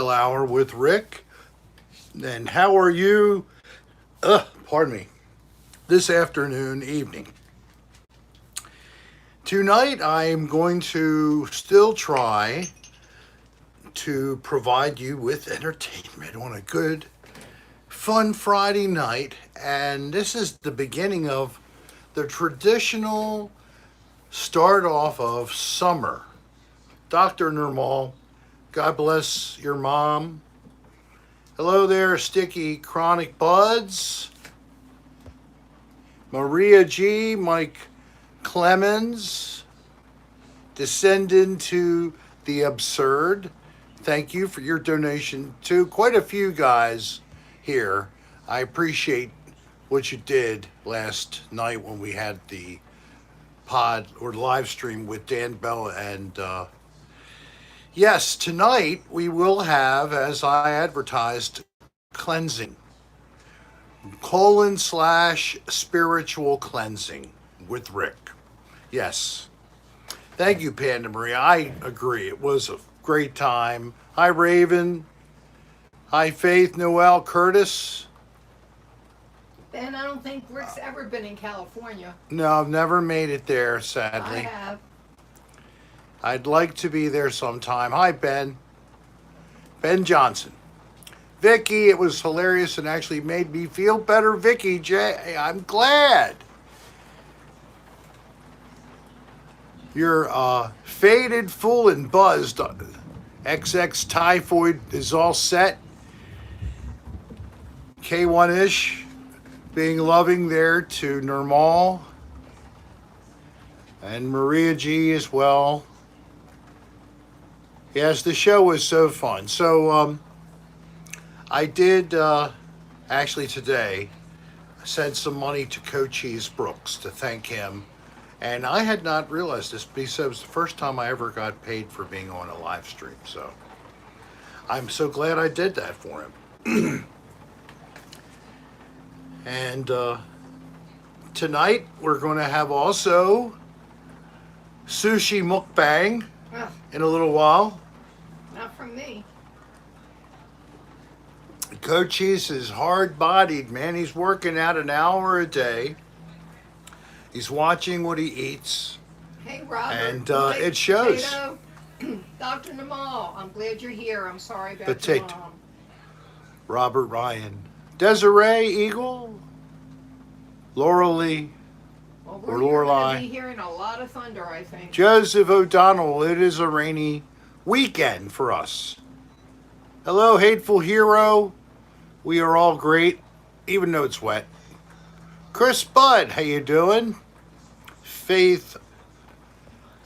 Hour with Rick. And how are you? Pardon me. This afternoon, evening. Tonight, I am going to still try to provide you with entertainment on a good, fun Friday night. And this is the beginning of the traditional start off of summer. Dr. Normal, God bless your mom. Hello there, Sticky Chronic Buds. Maria G, Mike Clemens, descendant to the absurd. Thank you for your donation to quite a few guys here. I appreciate what you did last night when we had the pod or live stream with Dan Bella. And yes, tonight we will have, as I advertised, cleansing. /spiritual cleansing with Rick. Yes. Thank you, Panda Maria. I agree. It was a great time. Hi, Raven. Hi, Faith, Noel, Curtis. Ben, I don't think Rick's ever been in California. No, I've never made it there, I sadly. have. I'd like to be there sometime. Hi, Ben. Ben Johnson. Vicky, it was hilarious and actually made me feel better. Vicky J, I'm glad. You're faded, full, and buzzed. XX Typhoid is all set. K1-ish, being loving there to Normal. And Maria G as well. Yes, the show was so fun. So, I did actually today send some money to Cochise Brooks to thank him. And I had not realized this because it was the first time I ever got paid for being on a live stream. So I'm so glad I did that for him. And tonight we're going to have also sushi mukbang Ugh, in a little while. not from me. Cochise is hard-bodied, man. He's working out an hour a day. He's watching what he eats. Hey, Robert. And Mike, it shows. Potato, Dr. Namal, I'm glad you're here. I'm sorry about Potato. your mom. Robert Ryan. Desiree Eagle. Laura Lee. Well, Or we're going Lorelei. to be hearing a lot of thunder, I think. Joseph O'Donnell. It is a rainy weekend for us. Hello, Hateful Hero. We are all great, even though it's wet. Chris Budd, how you doing? Faith.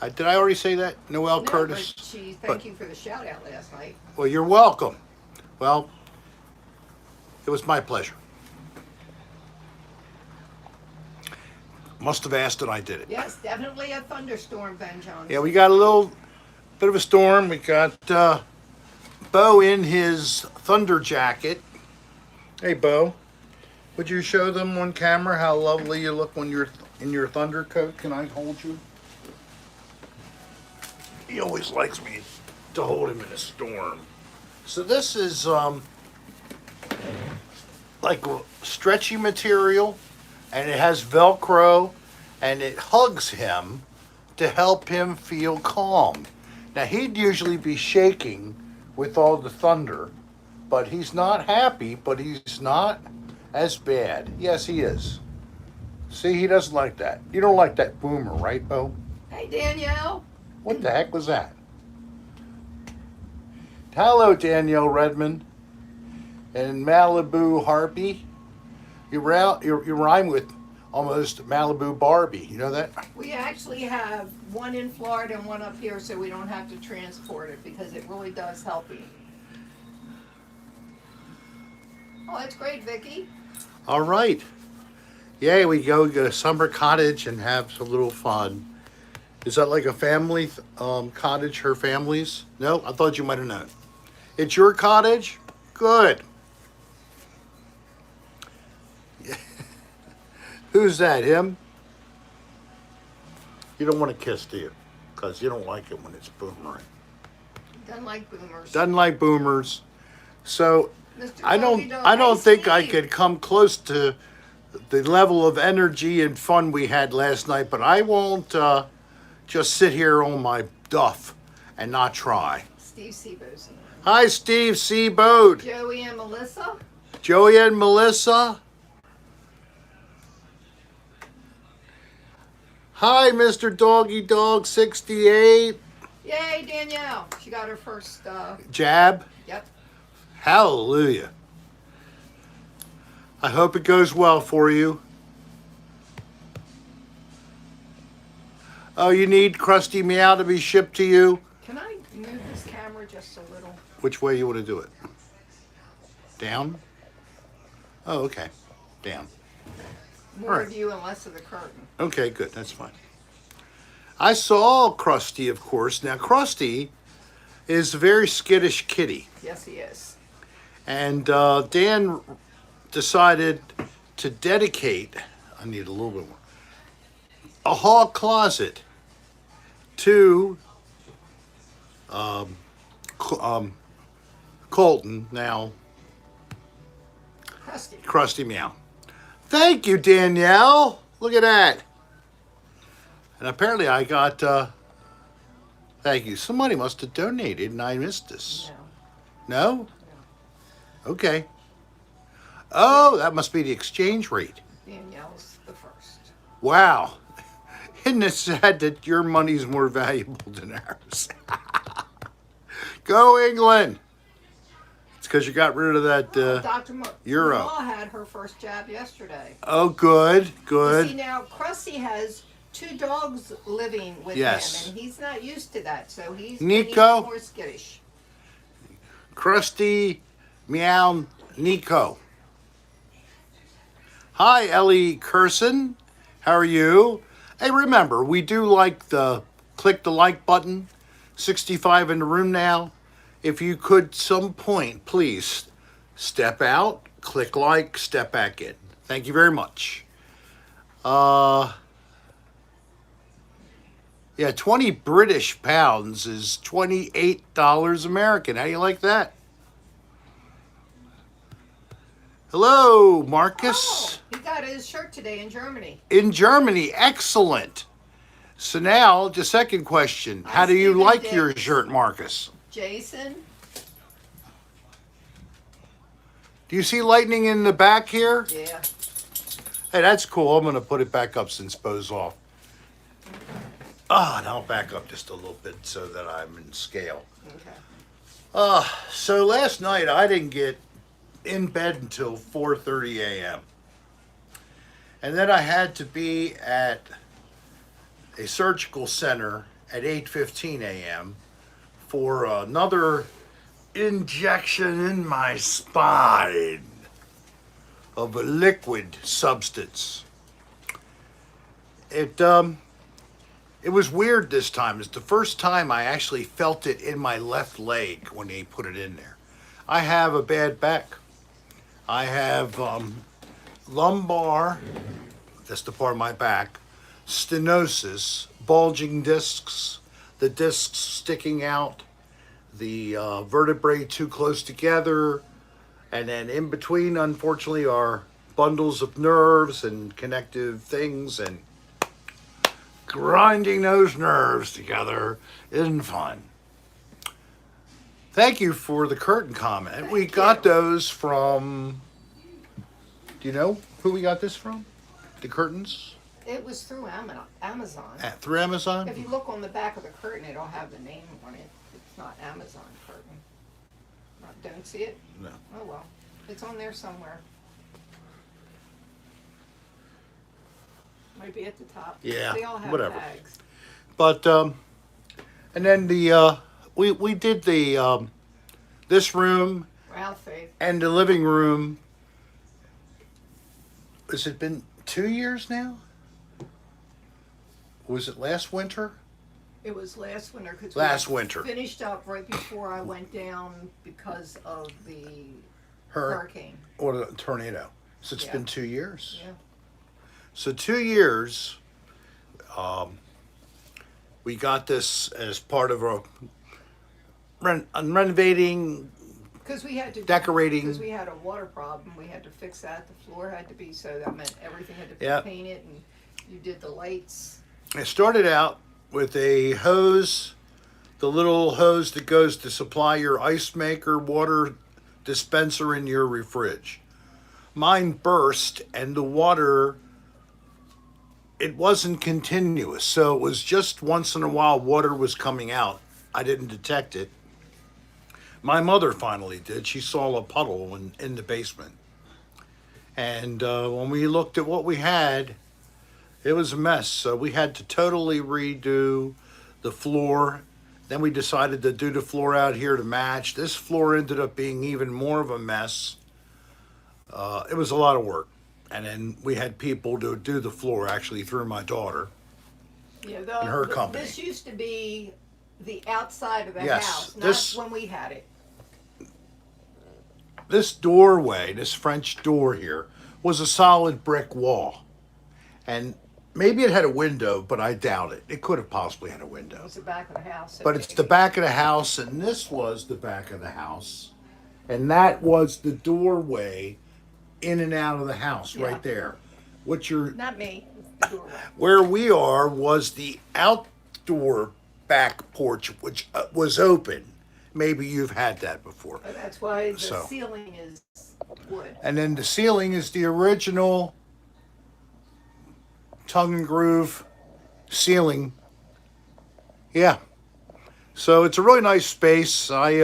Did I already say that? Noel No, Curtis. but thank But- you for the shout out last night. Well, you're welcome. Well, it was my pleasure. Must have asked and I did it. Yes, definitely a thunderstorm, Ben Johnson. Yeah, we got a little bit of a storm. We got Bo in his thunder jacket. Hey, Bo. Would you show them on camera how lovely you look when you're in your thunder coat? Can I hold you? He always likes me to hold him in a storm. So this is like stretchy material, and it has Velcro, and it hugs him to help him feel calm. Now, he'd usually be shaking with all the thunder, but he's not happy, but he's not as bad. Yes, he is. See, he doesn't like that. You don't like that boomer, right, Bo? Hey, Danielle. What the heck was that? Hello, Danielle Redmond and Malibu Harpy. You rhyme with almost Malibu Barbie. You know that? We actually have one in Florida and one up here, so we don't have to transport it because it really does help you. Oh, that's great, Vicky. All right. Yay, we go to a summer cottage and have a little fun. Is that like a family cottage, her family's? No, I thought you might have known. It's your cottage? Good. Who's that, him? You don't want to kiss, do you? Because you don't like it when it's boomerang. Doesn't like boomers. Doesn't like boomers. So Mr. I Doggy don't Dog. I don't Hey, think I Steve. could come close to the level of energy and fun we had last night, but I won't just sit here on my duff and not try. Steve Seabo's here. Hi, Steve Seaboat. Joey and Melissa. Joey and Melissa. Hi, Mr. Doggy Dog 68. Yay, Danielle. She got her first, Jab. yep. Hallelujah. I hope it goes well for you. Oh, you need Krusty Meow to be shipped to you? Can I move this camera just a little? Which way you want to do it? Down? Oh, okay. Down. More All right. of you and less of the curtain. Okay, good. That's fine. I saw Krusty, of course. Now, Krusty is a very skittish kitty. Yes, he is. And Dan decided to dedicate, I need a little bit more, a hall closet to Colton, now Krusty. Krusty Meow. Thank you, Danielle. Look at that. And apparently I got, thank you. Somebody must have donated and I missed this. No. No? Okay. Oh, that must be the exchange rate. Danielle's the first. Wow. Isn't it sad that your money's more valuable than ours? Go England. It's because you got rid of that Dr. Euro. Ma had her first jab yesterday. Oh, good, You good. see, now, Krusty has 2 dogs living with Yes. him, and he's not used to that, so he's Nico? even more skittish. Krusty Meow Nico. Hi, Ellie Curson. How are you? Hey, remember, we do like the click the like button. 65 in the room now. If you could some point, please step out, click like, step back in. Thank you very much. Yeah, 20 British pounds is $28 American. How do you like that? Hello, Marcus. Oh, he got his shirt today in Germany. In Germany, excellent. So now, the second question. How do you Stephen like your Dix. shirt, Marcus? Jason, Do you see lightning in the back here? yeah. Hey, that's cool. I'm going to put it back up since Bo's off. And I'll back up just a little bit so that I'm in scale. Okay. So last night I didn't get in bed until 4:30 a.m. And then I had to be at a surgical center at 8:15 a.m. for another injection in my spine of a liquid substance. It was weird this time. It's the first time I actually felt it in my left leg when they put it in there. I have a bad back. I have lumbar, that's the part of my back, stenosis, bulging discs, the discs sticking out, the vertebrae too close together, and then in between, unfortunately, are bundles of nerves and connective things, and grinding those nerves together isn't fun. Thank you for the curtain comment. We got those from, do you know who we got this from? The curtains? It was through Amazon. Through Amazon? If you look on the back of the curtain, it'll have the name on it. It's not Amazon curtain. Don't see it? No. Oh, well. It's on there somewhere. Might be at the top. Yeah, They all have whatever. tags. But, and then we did the, this room Ralph Faith. and the living room. Has it been 2 years now? Was it last winter? It was last winter because Last winter. finished up right before I went down because of the Her hurricane. or the tornado. So it's Yeah. been 2 years. Yeah. So 2 years, we got this as part of renovating, Because we had to decorating. Because we had a water problem, we had to fix that. The floor had to be, so that meant everything had to be Yep. painted, and you did the lights. It started out with a hose, the little hose that goes to supply your ice maker water dispenser in your fridge. Mine burst, and the water, it wasn't continuous, so it was just once in a while water was coming out. I didn't detect it. My mother finally did. She saw a puddle in the basement. And when we looked at what we had, it was a mess. So we had to totally redo the floor. Then we decided to do the floor out here to match. This floor ended up being even more of a mess. It was a lot of work. And then we had people to do the floor actually through my daughter. Yeah, And her company. This used to be the outside of the Yes, house, not this- when we had it. This doorway, this French door here, was a solid brick wall. And maybe it had a window, but I doubt it. It could have possibly had a It window. was the back of the house. so But it's the maybe- back of the house, and this was the back of the house. And that was the doorway in and out of the house Yeah. right there. What you're, Not me, it's the doorway. where we are was the outdoor back porch, which was open. Maybe you've had that before. But that's why the So. ceiling is wood. And then the ceiling is the original tongue and groove ceiling. Yeah. So it's a really nice space. I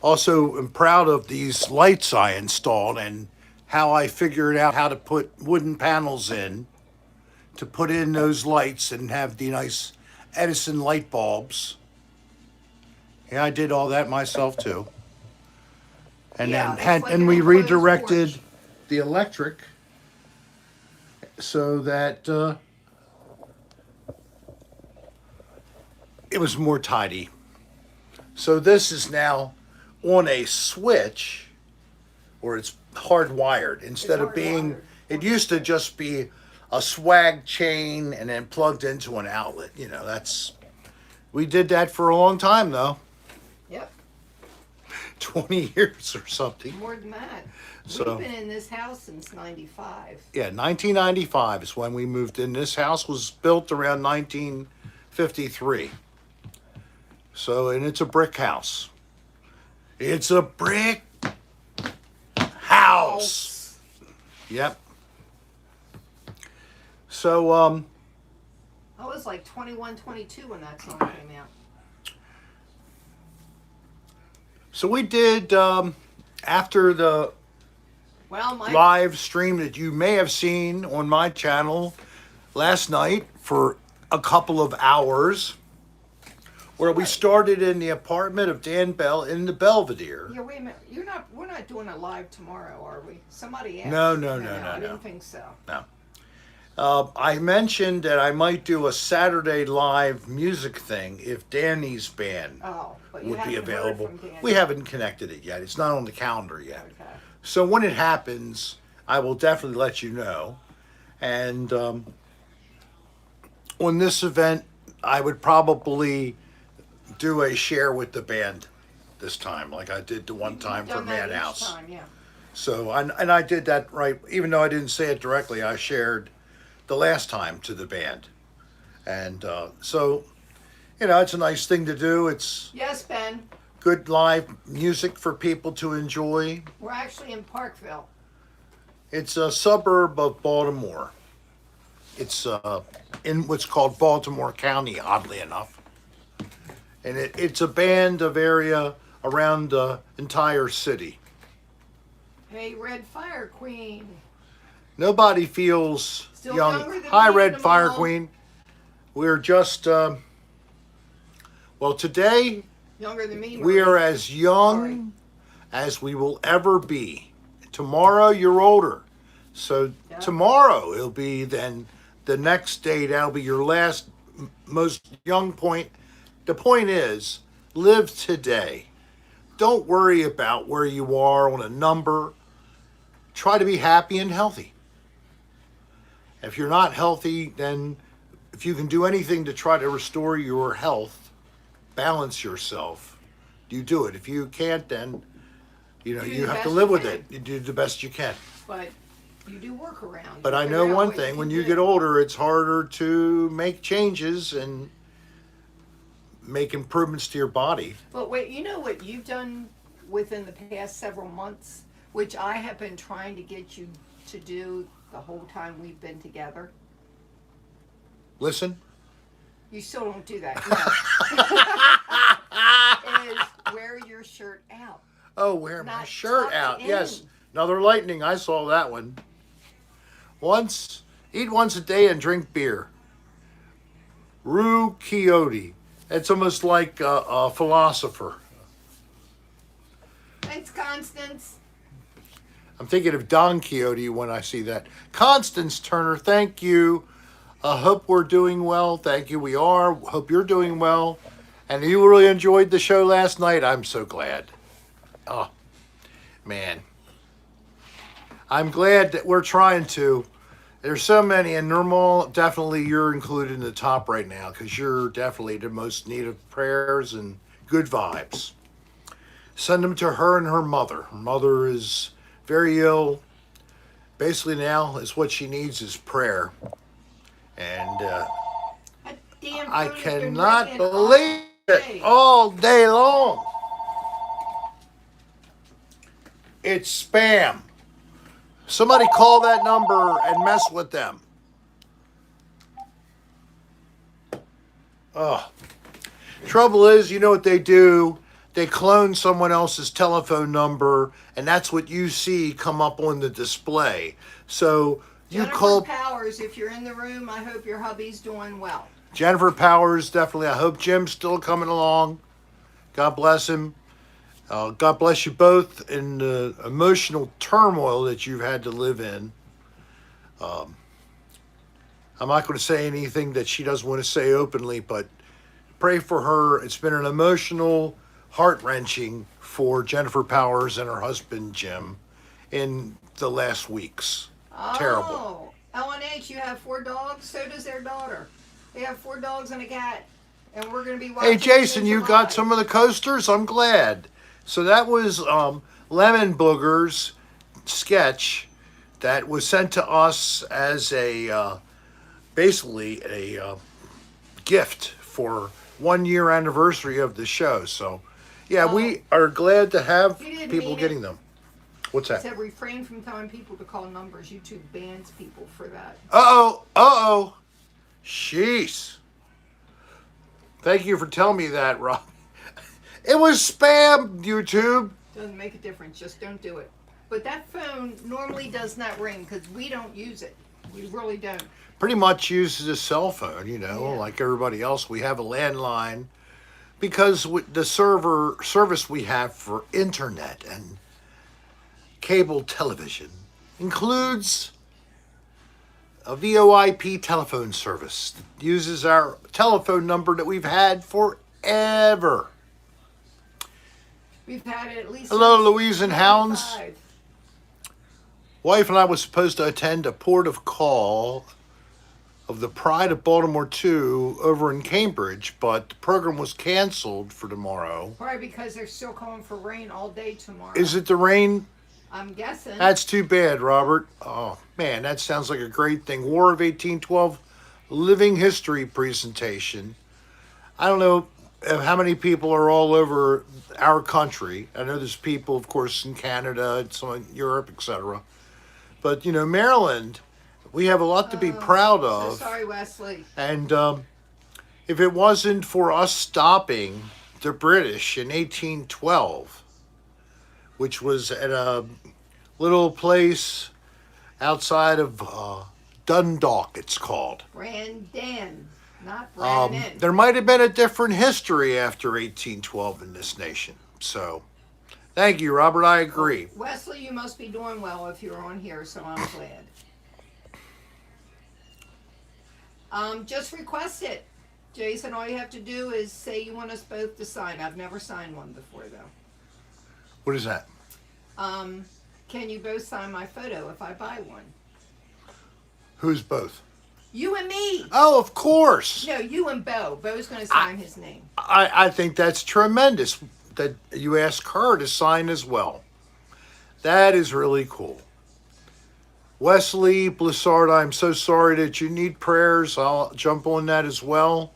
also am proud of these lights I installed and how I figured out how to put wooden panels in to put in those lights and have the nice Edison light bulbs. Yeah, I did all that myself too. And Yeah, then it's had like and an we enclosed redirected porch. the electric so that it was more tidy. So this is now on a switch, or it's hardwired instead of being. hardwired. It used to just be a swag chain and then plugged into an outlet. You know, that's. We did that for a long time though, Yep, 20 years or something. more than that. So- We've been in this house since '95. Yeah, 1995 is when we moved in. This house was built around 1953. So, and it's a brick house. It's a brick house. Yep. So, I was like 21, 22 when that song came out. so we did, after the Well, my live stream that you may have seen on my channel last night for a couple of hours, where we started in the apartment of Dan Bell in the Belvedere. Yeah, wait a minute. We're not doing a live tomorrow, are we? Somebody asked. No, no, I no. didn't think so. No. I mentioned that I might do a Saturday live music thing if Danny's band Oh, but you would be haven't heard available. from Danny. We haven't connected it yet. It's not on the calendar yet. Okay. So when it happens, I will definitely let you know. And on this event, I would probably do a share with the band this time, like I did the one You've time for done that each Madhouse. time, yeah. So, and I did that right, even though I didn't say it directly, I shared the last time to the band. And so, you know, it's a nice thing to do. It's Yes, Ben. good live music for people to enjoy. We're actually in Parkville. It's a suburb of Baltimore. It's in what's called Baltimore County, oddly enough. And it's a band of area around the entire city. Hey, Red Fire Queen. Nobody feels Still young. younger than Hi, me Red in the Fire mall. Queen. We're just, well, today Younger than me. we are as young as we will ever be. Tomorrow you're older. So Yeah. tomorrow it'll be then the next day, that'll be your last most young point. The point is, live today. Don't worry about where you are on a number. Try to be happy and healthy. If you're not healthy, then if you can do anything to try to restore your health, balance yourself, you do it. If you can't, then Do you the have to best live you with can. it. You do the best you can. But you do work around. But You I figure know out one what thing: when can you do. get older, it's harder to make changes and make improvements to your body. But wait, you know what you've done within the past several months, which I have been trying to get you to do the whole time we've been together? Listen. You still don't do that, no. Is wear your shirt out. Oh, wear my Not shirt tucked out. in. Yes. Another lightning. I saw that one. Eat once a day and drink beer. Rue Quixote. It's almost like a philosopher. Thanks, Constance. I'm thinking of Don Quixote when I see that. Constance Turner, thank you. Hope we're doing well. Thank you. We are. Hope you're doing well. And you really enjoyed the show last night. I'm so glad. Oh, man. I'm glad that we're trying to. There's so many, and normal, definitely you're included in the top right now because you're definitely the most need of prayers and good vibes. Send them to her and her mother. Her mother is very ill. Basically now is what she needs is prayer. And That damn I phone has been cannot ringing believe all it day. all day long. It's spam. Somebody call that number and mess with them. Oh. Trouble is, you know what they do? They clone someone else's telephone number, and that's what you see come up on the display. So you Jennifer call Powers, if you're in the room, I hope your hubby's doing well. Jennifer Powers, definitely. I hope Jim's still coming along. God bless him. God bless you both in the emotional turmoil that you've had to live in. I'm not going to say anything that she doesn't want to say openly, but pray for her. It's been an emotional, heart-wrenching for Jennifer Powers and her husband, Jim, in the last weeks. Terrible. Oh, LNH, you have 4 dogs? So does their daughter. They have 4 dogs and a cat. And we're going to be watching. Hey, Jason, in you July. got some of the coasters? I'm glad. So that was Lemon Booger's sketch that was sent to us as a basically a gift for 1 year anniversary of the show. So, yeah, we are glad to have You didn't people mean getting it. them. What's It that? said refrain from telling people to call numbers. YouTube bans people for that. Uh-oh. Sheesh. Thank you for telling me that, Rob. It was spam, YouTube. Doesn't make a difference. Just don't do it. But that phone normally does not ring because we don't use it. We really don't. Pretty much uses a cell phone, Yeah. like everybody else. We have a landline because the service we have for internet and cable television includes a VoIP telephone service that uses our telephone number that we've had forever. We've had it at least. Hello, since Louise and Hounds. 95. Wife and I was supposed to attend a port of call of the Pride of Baltimore 2 over in Cambridge, but the program was canceled for tomorrow. Probably because they're still calling for rain all day tomorrow. Is it the rain? I'm guessing. That's too bad, Robert. Oh, man, that sounds like a great thing. War of 1812 Living History presentation. I don't know how many people are all over our country. I know there's people, of course, in Canada, some in Europe, etc. But, Maryland, we have a lot to be proud So of. sorry, Wesley. And if it wasn't for us stopping the British in 1812, which was at a little place outside of Dundalk, it's called. Brandon, not Brandon. There might have been a different history after 1812 in this nation. So, thank you, Robert. I agree. Wesley, you must be doing well if you're on here, so I'm glad. Just request it. Jason, all you have to do is say you want us both to sign. I've never signed one before, though. What is that? Can you both sign my photo if I buy one? Who's both? You and me. Oh, of course. No, you and Bo. Bo's going to sign his name. I think that's tremendous. that you ask her to sign as well. That is really cool. Wesley Blissard, I'm so sorry that you need prayers. I'll jump on that as well.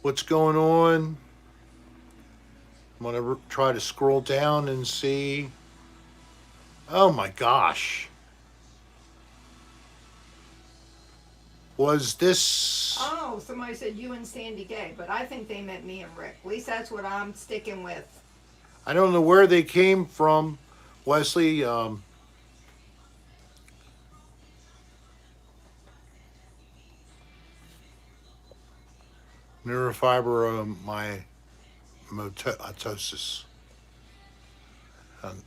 What's going on? I'm going to try to scroll down and see. Oh my gosh. Was this. Oh, somebody said you and Sandy Gay, but I think they meant me and Rick. At least that's what I'm sticking with. I don't know where they came from, Wesley. Neurofibromatosis.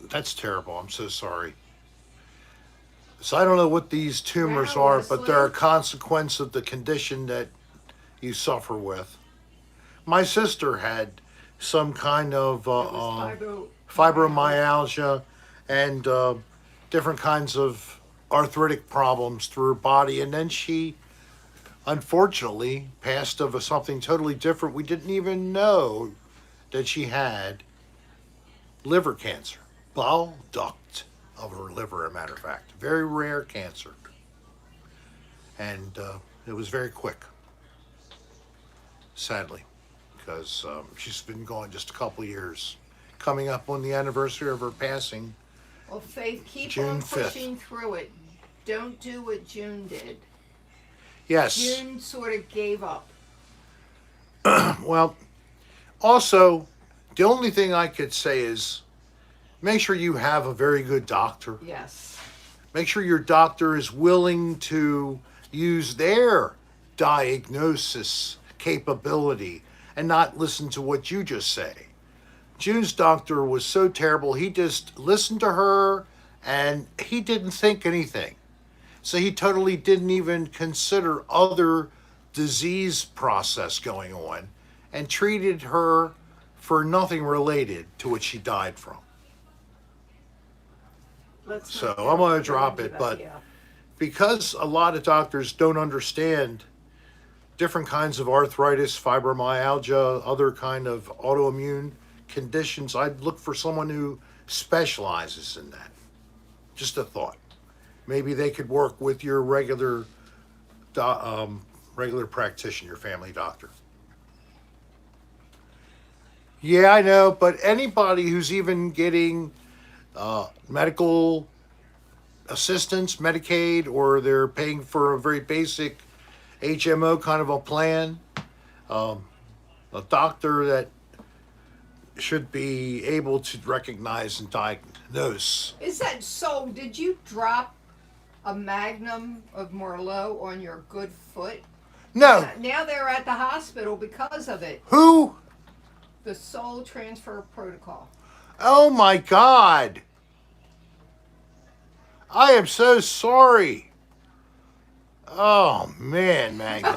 That's terrible. I'm so sorry. So I don't know what these tumors Wow, are, but they're a Wesley. consequence of the condition that you suffer with. My sister had some kind of It was fibromyalgia and different kinds of arthritic problems through her body, and then she unfortunately passed of something totally different. We didn't even know that she had liver cancer, bile duct of her liver, a matter of fact. Very rare cancer. And it was very quick, sadly, because she's been gone just a couple years. Coming up on the anniversary of her passing, Well, Faith, keep June on 5th. pushing through it. Don't do what June did. yes. June sort of gave up. Well, also, the only thing I could say is make sure you have a very good doctor. Yes. Make sure your doctor is willing to use their diagnosis capability and not listen to what you just say. June's doctor was so terrible, he just listened to her and he didn't think anything. So he totally didn't even consider other disease process going on and treated her for nothing related to what she died from. Let's So not I'm going to go drop into it, that, but yeah. because a lot of doctors don't understand different kinds of arthritis, fibromyalgia, other kind of autoimmune conditions, I'd look for someone who specializes in that. Just a thought. Maybe they could work with your regular practitioner, your family doctor. Yeah, I know, but anybody who's even getting medical assistance, Medicaid, or they're paying for a very basic HMO kind of a plan, a doctor that should be able to recognize and diagnose. Is that so? Did you drop a magnum of Merlot on your good foot? No. Now they're at the hospital because of it. Who? The soul transfer protocol. Oh my God. I am so sorry. Oh man, Magna.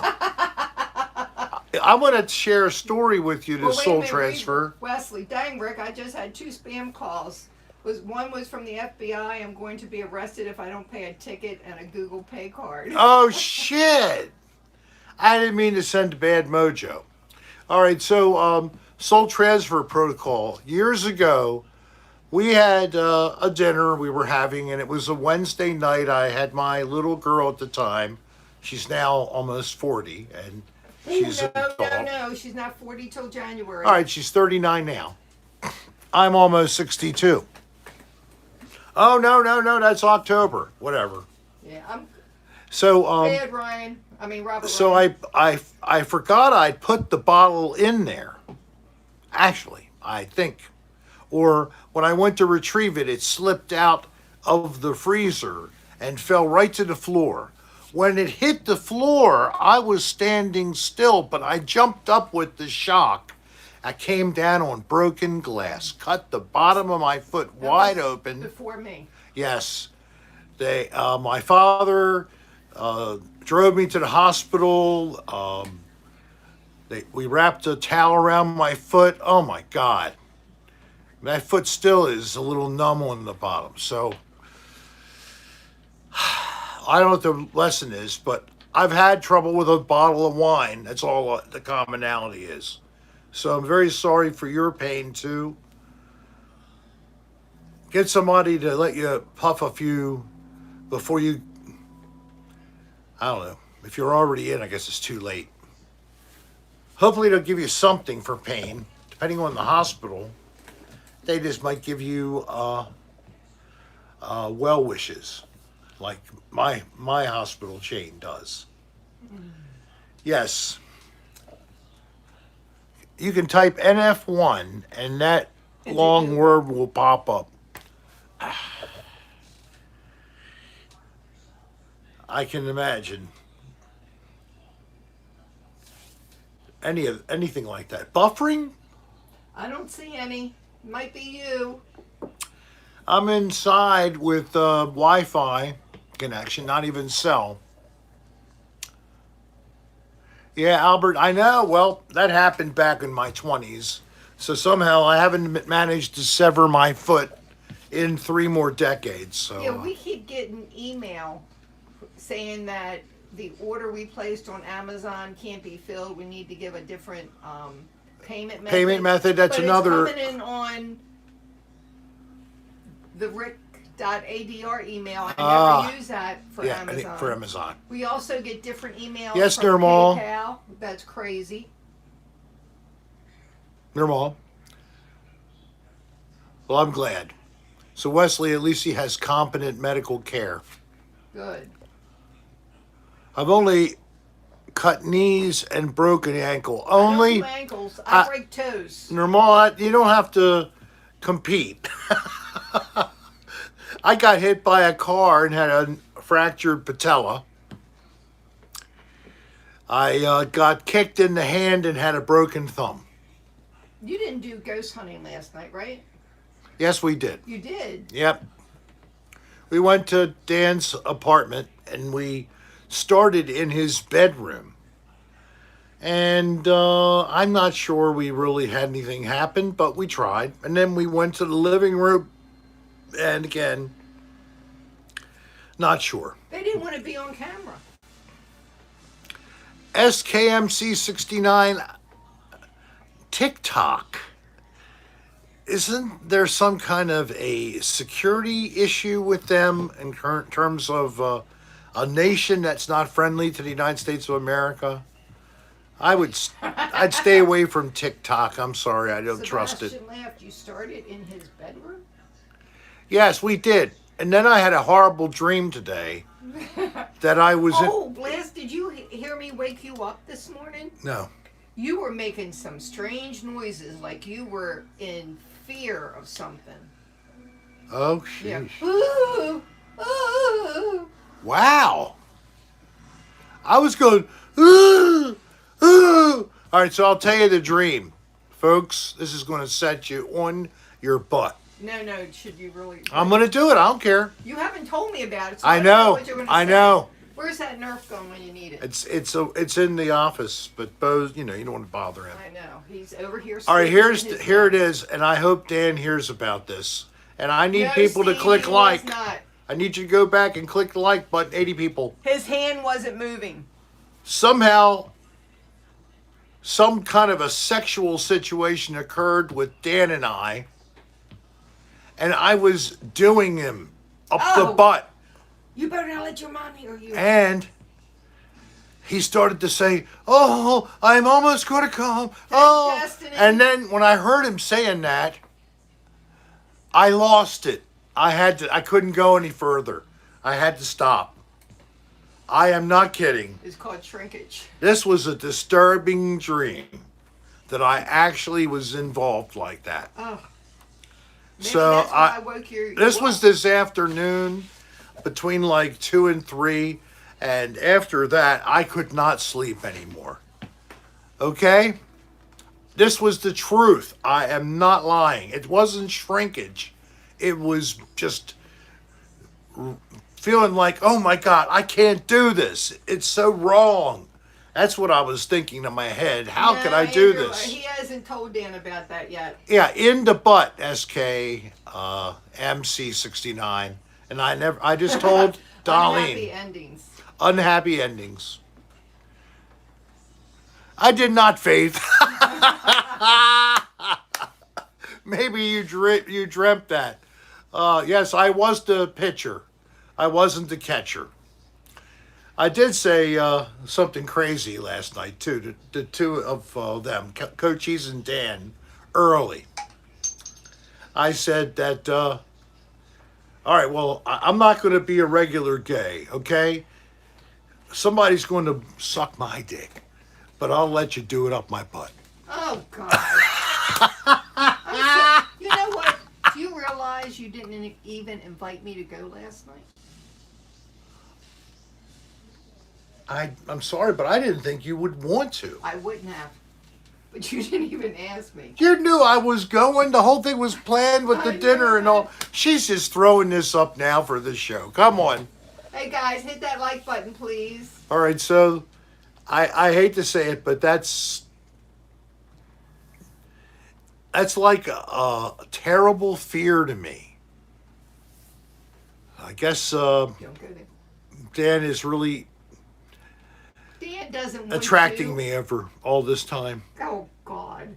I want to share a story with you to Well, wait a soul minute, transfer. Wesley, dang Rick, I just had 2 spam calls. One was from the FBI. I'm going to be arrested if I don't pay a ticket, and a Google Pay card. Oh shit. I didn't mean to send a bad mojo. All right, so soul transfer protocol. Years ago, we had a dinner we were having, and it was a Wednesday night. I had my little girl at the time. She's now almost 40, and she's an adult. No, she's not 40 till January. All right, she's 39 now. I'm almost 62. Oh, no, that's October. Whatever. Yeah, I'm So, bad, Ryan. I mean, Robert. so Ryan. I forgot I'd put the bottle in there. Actually, I think. Or when I went to retrieve it, it slipped out of the freezer and fell right to the floor. When it hit the floor, I was standing still, but I jumped up with the shock. I came down on broken glass, cut the bottom of my foot That wide was open. Before me. Yes. My father drove me to the hospital. We wrapped a towel around my foot. Oh my God. My foot still is a little numb on the bottom. So I don't know what the lesson is, but I've had trouble with a bottle of wine. That's all the commonality is. So I'm very sorry for your pain too. Get somebody to let you puff a few before you. I don't know. If you're already in, I guess it's too late. Hopefully, they'll give you something for pain. Depending on the hospital, they just might give you well wishes, like my hospital chain does. Yes. You can type NF1 and that long word will pop up. I can imagine anything like that. Buffering? I don't see any. Might be you. I'm inside with Wi-Fi connection, not even cell. Yeah, Albert, I know. Well, that happened back in my 20s. So somehow I haven't managed to sever my foot in 3 more decades. So Yeah, we keep getting email saying that the order we placed on Amazon can't be filled. We need to give a different payment method. Payment method, that's but another. It's coming in on the rick.adr email. I never use that for Amazon. For Amazon. We also get different emails Yes, from Nirmal. PayPal. That's crazy. Normal. Well, I'm glad. So Wesley, at least he has competent medical care. Good. I've only cut knees and broken ankle. I don't Only do ankles. I break toes. Normal. You don't have to compete. I got hit by a car and had a fractured patella. I got kicked in the hand and had a broken thumb. You didn't do ghost hunting last night, right? Yes, we did. You did. Yep. We went to Dan's apartment and we started in his bedroom. And I'm not sure we really had anything happen, but we tried. And then we went to the living room. And again, not sure. They didn't want to be on camera. SKMC69 TikTok. Isn't there some kind of a security issue with them in current terms of a nation that's not friendly to the United States of America? I'd stay away from TikTok. I'm sorry, I don't trust it. Sebastian laughed. You started in his bedroom? Yes, we did. And then I had a horrible dream today that I was Oh, Blast, did you hear me wake you up this morning? No. You were making some strange noises, like you were in fear of something. Oh, Yeah. sheesh. Ooh, ooh. Wow. I was going, ooh, ooh. All right, so I'll tell you the dream. Folks, this is going to set you on your butt. No, should you really? I'm going to do it. I don't care. You haven't told me about it. So I don't know know. what you're gonna I say. know. Where's that Nerf gun when you need it? It's in the office, but Bo, you don't want to bother him. I know. He's over here. All right, sleeping in his here it bed. is, and I hope Dan hears about this. And I need No, people to Steve, click he was like. not. I need you to go back and click the like button. 80 people. His hand wasn't moving. Somehow, some kind of a sexual situation occurred with Dan and I was doing him up the Oh. butt. You better not let your mom hear you. And he started to say, "Oh, I'm almost going to come." Oh, destiny. and then when I heard him saying that, I lost it. I couldn't go any further. I had to stop. I am not kidding. It's called shrinkage. This was a disturbing dream that I actually was involved like that. Oh. Maybe So that's why I woke you. This up. was this afternoon between like 2 and 3. And after that, I could not sleep anymore. Okay? This was the truth. I am not lying. It wasn't shrinkage. It was just feeling like, oh my God, I can't do this. It's so wrong. That's what I was thinking in my head. How No, could I do Andrew, this? He hasn't told Dan about that yet. Yeah, in the butt, SK MC69. And I just told Unhappy Darlene. endings. Unhappy endings. I did not, Faith. Maybe you dreamt that. Yes, I was the pitcher. I wasn't the catcher. I did say something crazy last night too. The two of them, Coaches and Dan, early. I said that. All right, well, I'm not going to be a regular gay. Okay, somebody's going to suck my dick, but I'll let you do it up my butt. Oh God. I said, you know what? Do you realize you didn't even invite me to go last night? I'm sorry, but I didn't think you would want to. I wouldn't have. But you didn't even ask me. You knew I was going. The whole thing was planned with the I dinner know, and all. right? She's just throwing this up now for the show. Come on. Hey guys, hit that like button, please. All right, so I hate to say it, but that's like a terrible fear to me. I guess Don't go there. Dan is really Dan doesn't want attracting you. me over all this time. Oh God.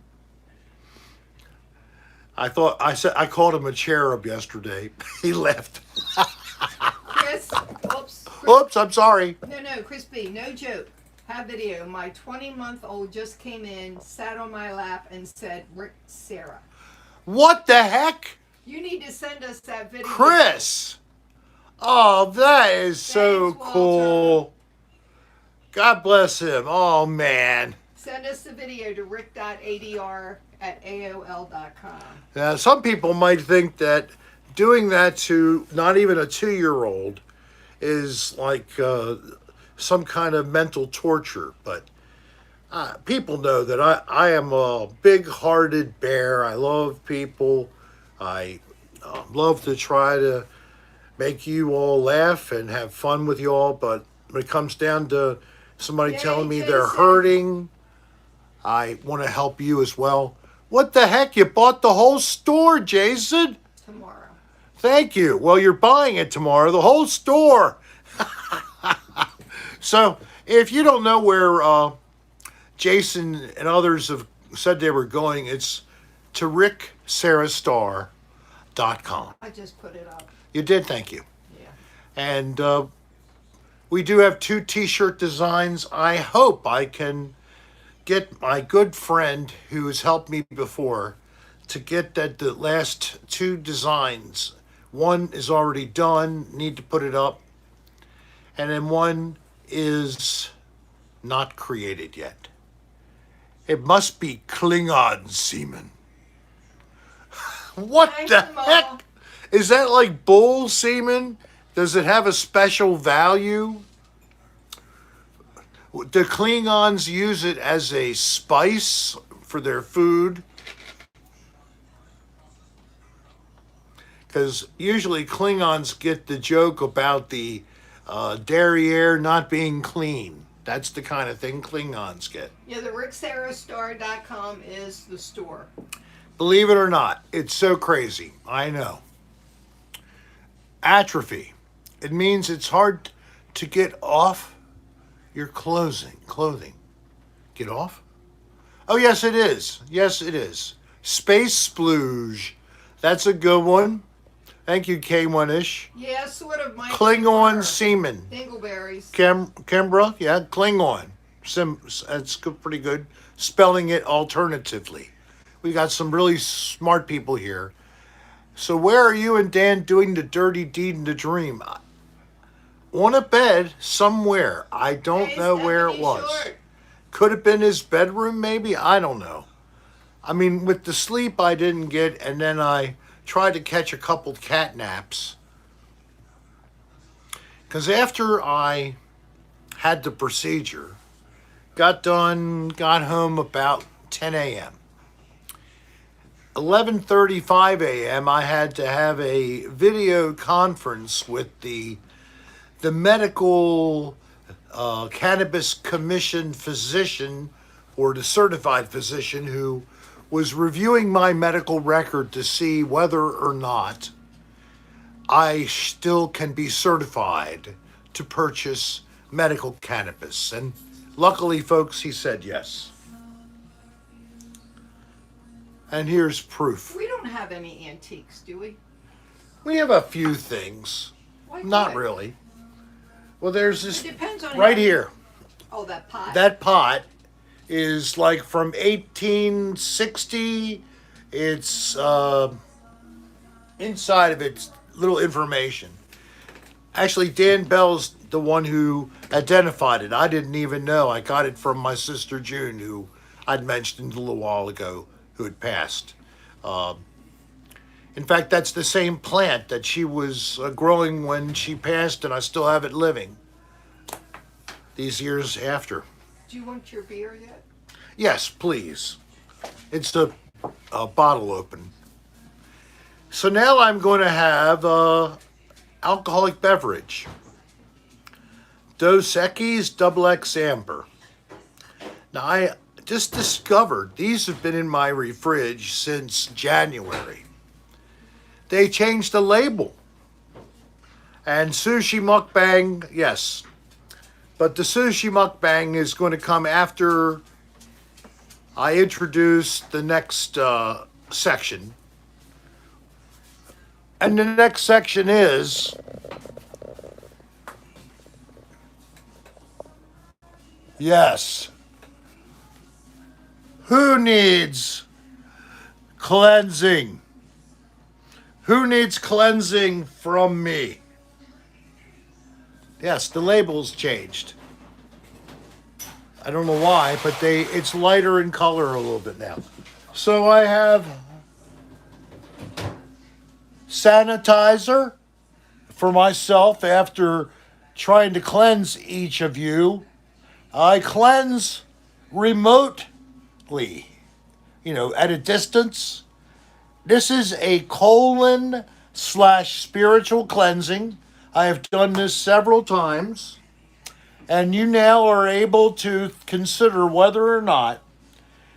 I called him a cherub yesterday. He left. Chris, oops. Oops, I'm sorry. No, Chris B, no joke. Have video. My 20-month-old just came in, sat on my lap, and said, Rick, Sarah. What the heck? You need to send us that video. Chris! Oh, that is so Thanks, Walter. cool. God bless him. Oh, man. Send us the video to rick.adr@aol.com. Now, some people might think that doing that to not even a 2-year-old is like some kind of mental torture, but people know that I am a big-hearted bear. I love people. I love to try to make you all laugh and have fun with you all, but when it comes down to somebody Yay, telling me they're Jason. hurting, I want to help you as well. What the heck? You bought the whole store, Jason? Tomorrow. Thank you. Well, you're buying it tomorrow, the whole store. So, if you don't know where Jason and others have said they were going, it's to ricksarahstar.com. I just put it up. You did, thank you. Yeah. And we do have 2 t-shirt designs. I hope I can get my good friend who has helped me before to get the last 2 designs. One is already done, need to put it up. And then one is not created yet. It must be Klingon semen. What Thanks, the Mom. heck? Is that like bull semen? Does it have a special value? The Klingons use it as a spice for their food. Because usually Klingons get the joke about the derriere not being clean. That's the kind of thing Klingons get. Yeah, the ricksarahstar.com is the store. Believe it or not, it's so crazy. I know. Atrophy. It means it's hard to get off your clothing. Get off? Oh, yes, it is. Yes, it is. Space splooge. That's a good one. Thank you, K1-ish. Yeah, sort of. My Klingon semen. Dingleberries. Kimbra, yeah, Klingon. That's pretty good. Spelling it alternatively. We got some really smart people here. So where are you and Dan doing the dirty deed in the dream? On a bed somewhere. I don't know where it was. Short. Could have been his bedroom, maybe. I don't know. I mean, with the sleep I didn't get, and then I tried to catch a couple cat naps. Because after I had the procedure, got done, got home about 10 a.m. 11:35 a.m. I had to have a video conference with the medical cannabis commission physician, or the certified physician, who was reviewing my medical record to see whether or not I still can be certified to purchase medical cannabis. And Luckily, folks, he said yes. And here's proof. We don't have any antiques, do we? We have a few things. Like Not what? really. Well, there's this It depends on right how- here. Oh, that pot. That pot is like from 1860. It's inside of it's little information. Actually, Dan Bell's the one who identified it. I didn't even know. I got it from my sister June, who I'd mentioned a little while ago, who had passed. In fact, that's the same plant that she was growing when she passed, and I still have it living these years after. Do you want your beer yet? Yes, please. It's the bottle open. So now I'm going to have alcoholic beverage. Dos Equis Double X Amber. Now I just discovered these have been in my fridge since January. They changed the label. And Sushi Mukbang, yes. But the Sushi Mukbang is going to come after I introduce the next section. And the next section is yes. Who needs cleansing? Who needs cleansing from me? Yes, the label's changed. I don't know why, but it's lighter in color a little bit now. So I have sanitizer for myself after trying to cleanse each of you. I cleanse remotely, at a distance. This is a colon/spiritual cleansing. I have done this several times. And you now are able to consider whether or not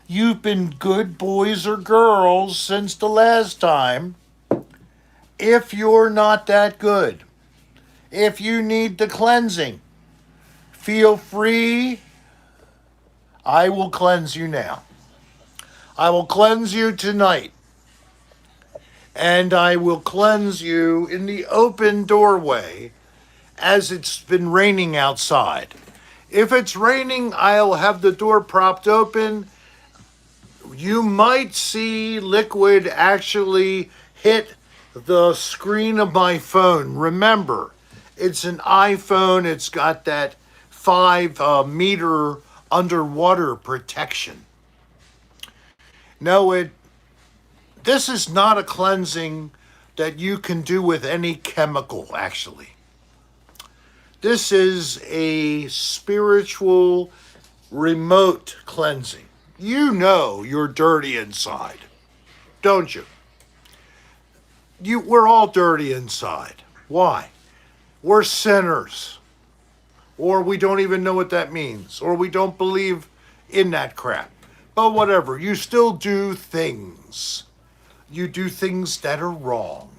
you've been good boys or girls since the last time. If you're not that good, if you need the cleansing, feel free. I will cleanse you now. I will cleanse you tonight. And I will cleanse you in the open doorway as it's been raining outside. If it's raining, I'll have the door propped open. You might see liquid actually hit the screen of my phone. Remember, it's an iPhone. It's got that 5 meter underwater protection. No, this is not a cleansing that you can do with any chemical, actually. This is a spiritual remote cleansing. You know you're dirty inside, don't you? We're all dirty inside. Why? We're sinners. Or we don't even know what that means. Or we don't believe in that crap. But whatever, you still do things. You do things that are wrong.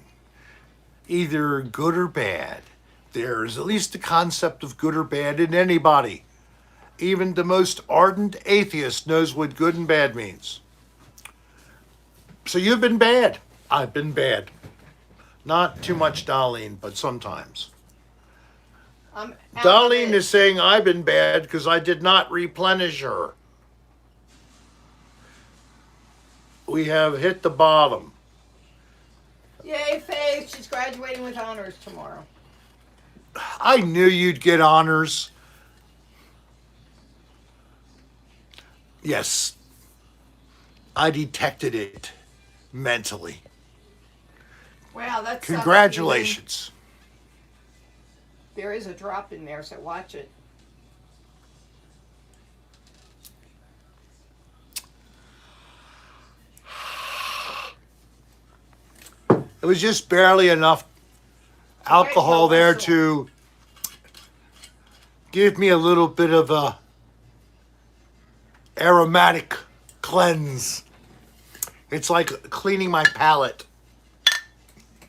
Either good or bad. There's at least the concept of good or bad in anybody. Even the most ardent atheist knows what good and bad means. So you've been bad. I've been bad. Not too much, Darlene, but sometimes. Darlene is saying I've been bad because I did not replenish her. We have hit the bottom. Yay, Faith. She's graduating with honors tomorrow. I knew you'd get honors. Yes, I detected it mentally. Wow, that's Congratulations. There is a drop in there, so watch it. It was just barely enough alcohol there to give me a little bit of a aromatic cleanse. It's like cleaning my palate.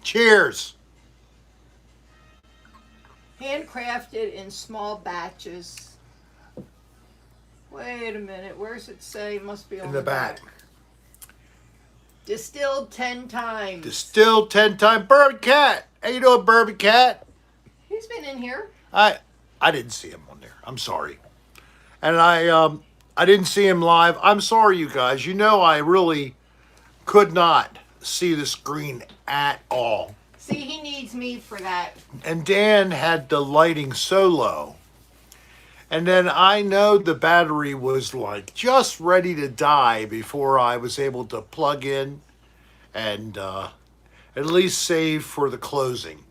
Cheers. Handcrafted in small batches. Wait a minute. Where's it say? It must be on in the back. Distilled 10 times. Distilled 10 times. Bourbon Cat. How you doing, Bourbon Cat? He's been in here. I didn't see him on there. I'm sorry. And I didn't see him live. I'm sorry, you guys. You know I really could not see the screen at all. See, he needs me for that. And Dan had the lighting so low. And then I know the battery was like just ready to die before I was able to plug in and at least save for the closing.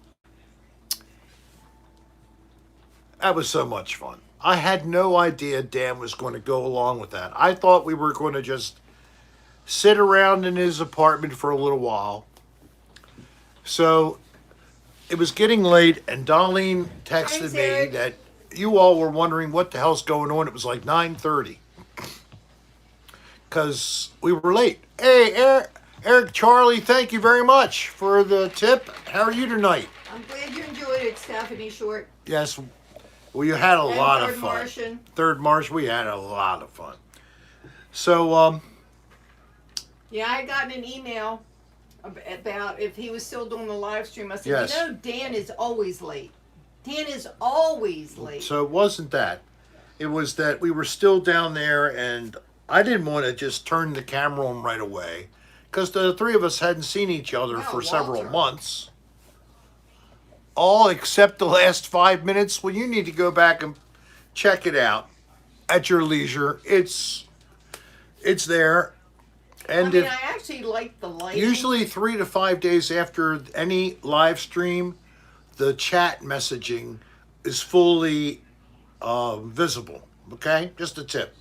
That was so much fun. I had no idea Dan was going to go along with that. I thought we were going to just sit around in his apartment for a little while. So it was getting late, and Darlene texted me that you all were wondering what the hell's going on. It was like 9:30 because we were late. Hey, Eric, Charlie, thank you very much for the tip. How are you tonight? I'm glad you enjoyed it, Stephanie Short. Yes, well, you had a lot of fun. Martian. Third Martian, we had a lot of fun. So, yeah, I got an email about if he was still doing the live stream. I said, yes. You know, Dan is always late. Dan is always late. So it wasn't that. It was that we were still down there, and I didn't want to just turn the camera on right away because the three of us hadn't seen each other for several months. All except the last 5 minutes. Well, you need to go back and check it out at your leisure. It's there. And I actually like the lighting. Usually 3 to 5 days after any live stream, the chat messaging is fully visible. Okay? Just a tip.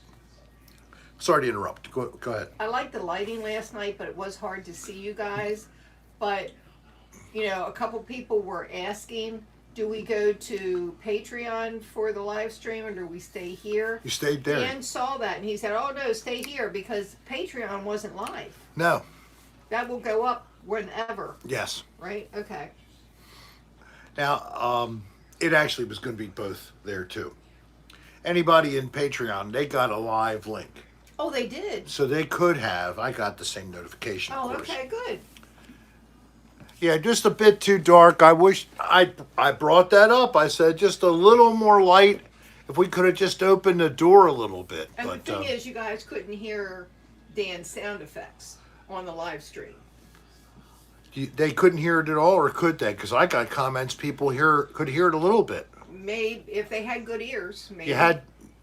Sorry to interrupt. Go ahead. I liked the lighting last night, but it was hard to see you guys. But, you know, a couple people were asking, do we go to Patreon for the live stream or do we stay here? You stayed there. Dan saw that and he said, oh no, stay here because Patreon wasn't live. No. That will go up whenever. Yes. Right? Okay. Now, it actually was going to be both there too. Anybody in Patreon, they got a live link. Oh, they did? So they could have. I got the same notification, Oh, of course. okay, good. Yeah, just a bit too dark. I wish I brought that up. I said just a little more light. If we could have just opened the door a little bit. And but, the thing is, you guys couldn't hear Dan's sound effects on the live stream. They couldn't hear it at all, or could they? Because I got comments people could hear it a little bit. Maybe if they had good ears. Maybe.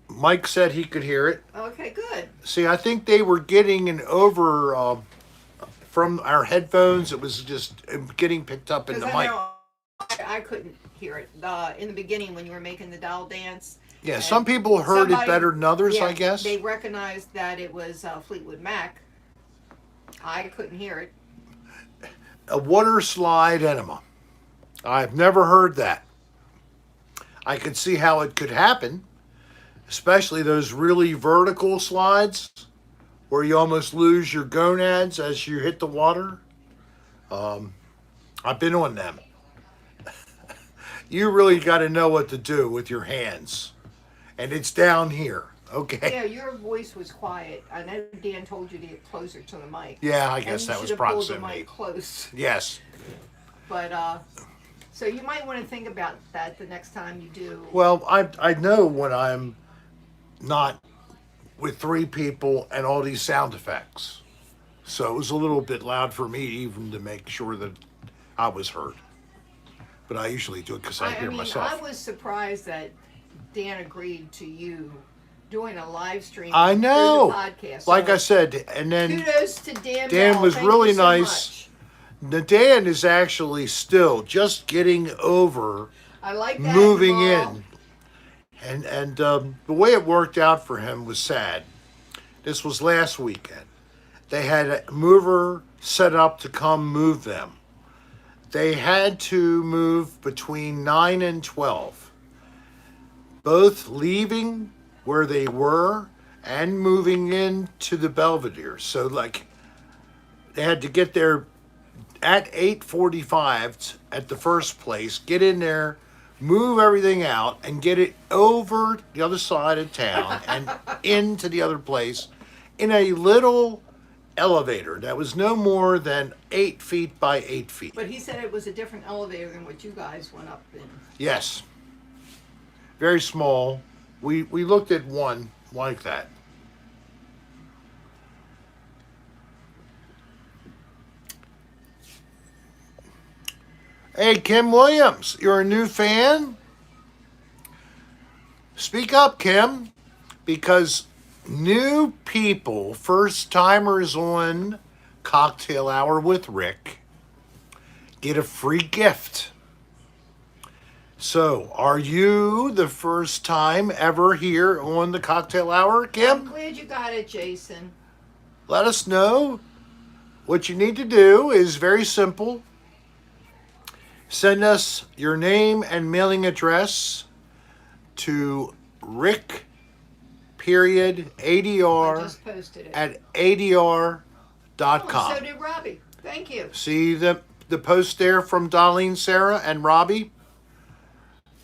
Mike said he could hear it. Okay, good. See, I think they were getting an over from our headphones. It was just getting picked up in the mic. I couldn't hear it in the beginning when you were making the doll dance. Yeah, some people heard it better than others, yeah, I guess. They recognized that it was Fleetwood Mac. I couldn't hear it. A water slide enema. I've never heard that. I could see how it could happen, especially those really vertical slides where you almost lose your gonads as you hit the water. I've been on them. You really got to know what to do with your hands. And it's down here, okay? Yeah, your voice was quiet. I know Dan told you to get closer to the mic. Yeah, I guess that was proximity. Pulled the mic close. Yes. But, so you might want to think about that the next time you do. Well, I know when I'm not with three people and all these sound effects. So it was a little bit loud for me even to make sure that I was heard. But I usually do it because I hear myself. I was surprised that Dan agreed to you doing a live stream. I know. Through the podcast. Like so I said, and then kudos to Dan. Dan was Thank really you so nice. much. Dan is actually still just getting over I like that, moving Jamal. in. And the way it worked out for him was sad. This was last weekend. They had a mover set up to come move them. They had to move between 9 and 12. Both leaving where they were and moving into the Belvedere. So like they had to get there at 8:45 at the first place, get in there move everything out and get it over the other side of town and into the other place in a little elevator that was no more than 8 feet by 8 feet. But he said it was a different elevator than what you guys went up in. Yes. Very small. We looked at one like that. Hey, Kim Williams, you're a new fan? Speak up, Kim, because new people, first timers on Cocktail Hour with Rick, get a free gift. So, are you the first time ever here on the Cocktail Hour, I'm Kim? glad you got it, Jason. Let us know. What you need to do is very simple. Send us your name and mailing address to Rick period I ADR just posted it. at ADR.com. Oh, so did Robbie. Thank you. See the post there from Darlene, Sarah, and Robbie?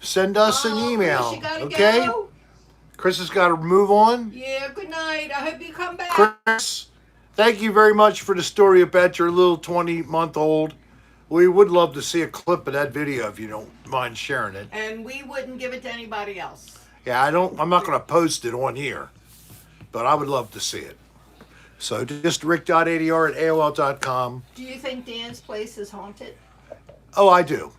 Send us an email. Chris, you gotta Okay? go. Chris has got to move on. Yeah, good night. I hope you come back. Chris, thank you very much for the story about your little 20-month-old. We would love to see a clip of that video if you don't mind sharing it. And we wouldn't give it to anybody else. Yeah, I'm not going to post it on here, but I would love to see it. So just rick.adr@aol.com. Do you think Dan's place is haunted? Oh, I do.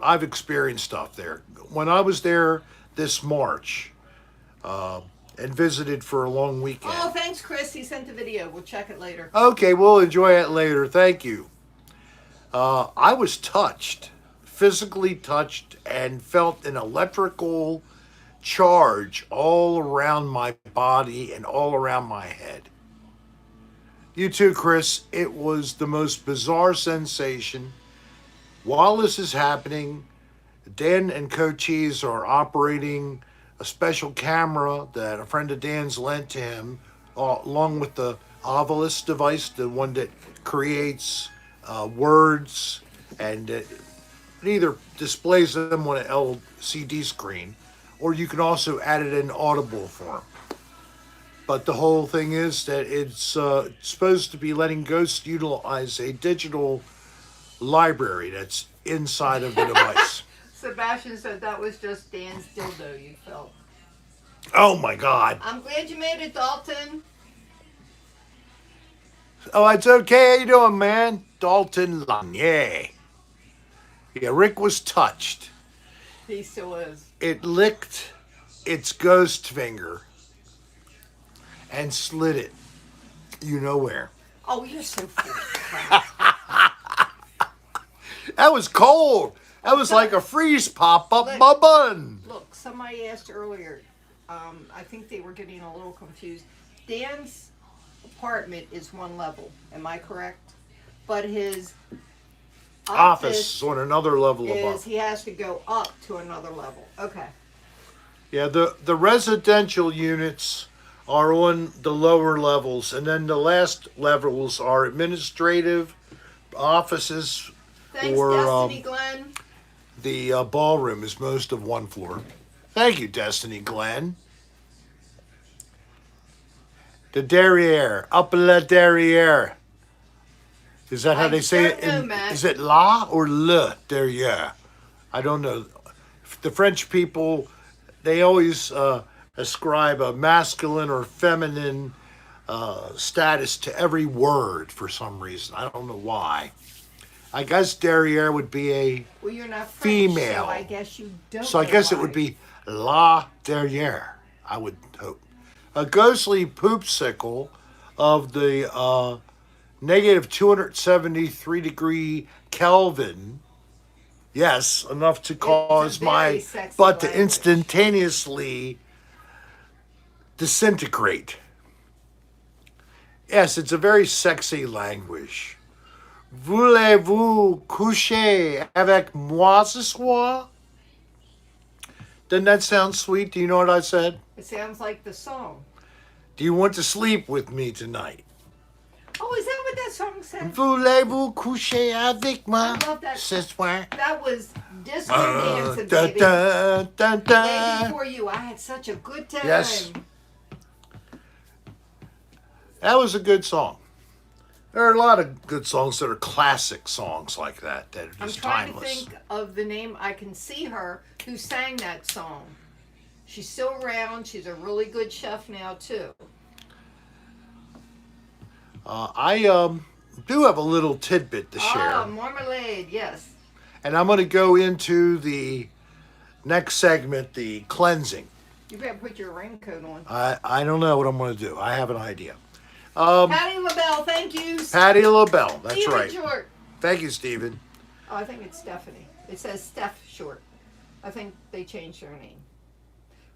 I've experienced stuff there. When I was there this March and visited for a long weekend. Oh, thanks, Chris. He sent the video. We'll check it later. Okay, we'll enjoy it later. Thank you. I was touched, physically touched, and felt an electrical charge all around my body and all around my head. You too, Chris. It was the most bizarre sensation. While this is happening, Dan and Cochise are operating a special camera that a friend of Dan's lent to him, along with the Ovilus device, the one that creates words, and it either displays them on an LCD screen, or you can also add it in audible form. But the whole thing is that it's supposed to be letting ghosts utilize a digital library that's inside of the device. Sebastian said that was just Dan's dildo you felt. Oh my God. I'm glad you made it, Dalton. Oh, it's okay. How you doing, man? Dalton Lanier. Yeah, Rick was touched. He still is. It licked its ghost finger and slid it. You know where. Oh, you're so full of crap. That was cold. That was like a freeze pop up Look. my bun. Look, somebody asked earlier. I think they were getting a little confused. Dan's apartment is one level. Am I correct? But his Office on another level is above. he has to go up to another level. Okay. Yeah, the residential units are on the lower levels, and then the last levels are administrative offices. Thanks, Or, Destiny Glenn. The ballroom is most of one floor. Thank you, Destiny Glenn. The derriere, up la derriere. Is that how I they say it? don't know, Matt. Is it la or le derriere? I don't know. The French people, they always ascribe a masculine or feminine status to every word for some reason. I don't know why. I guess derriere would be a Well, you're not French, female. so I guess you don't. So I know guess it why. would be la derriere, I would hope. A ghostly poopsicle of the negative 273 degree Kelvin. Yes, enough to cause very my sexy butt to language. instantaneously disintegrate. Yes, it's a very sexy language. Voulez-vous coucher avec moi ce soir? Doesn't that sound sweet? Do you know what I said? It sounds like the song. Do you want to sleep with me tonight? Oh, is that what that song said? Voulez-vous coucher avec moi I love that. ce soir? That was disco dancing, Dun, baby. dun, dun, Way dun. before you, I had such a good time. Yes. That was a good song. There are a lot of good songs that are classic songs like that are I'm just trying timeless. to think of the name. I can see her who sang that song. She's still around. She's a really good chef now too. I do have a little tidbit to share. Ah, marmalade. Yes. And I'm going to go into the next segment, the cleansing. You better put your raincoat on. I don't know what I'm going to do. I have an idea. Patty LaBelle, thank you. Patty LaBelle, that's Stephen right. Short. Thank you, Stephen. Oh, I think it's Stephanie. It says Steph Short. I think they changed her name.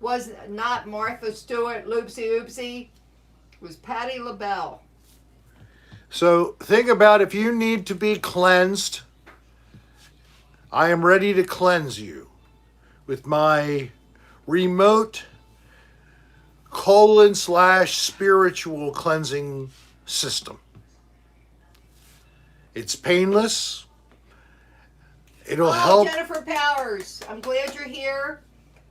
Was not Martha Stewart, Loopsy Oopsie. It was Patty LaBelle. So think about if you need to be cleansed, I am ready to cleanse you with my remote colon/spiritual cleansing system. It's painless. It'll help. Jennifer Powers, I'm glad you're here.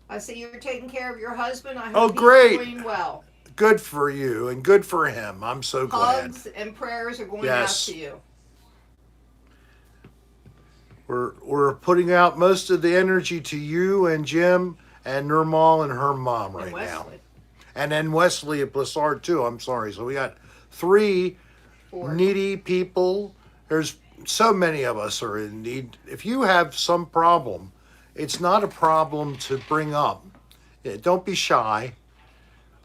I see you're taking care of your husband. I Oh, hope great. he's doing well. Good for you and good for him. I'm so glad. Hugs and prayers are going Yes. out to you. We're putting out most of the energy to you and Jim and Nirmal and her mom right And now. Wesley. And then Wesley at Blissard too. I'm sorry. So we got 3 Four. needy people. There's so many of us are in need. If you have some problem, it's not a problem to bring up. Don't be shy.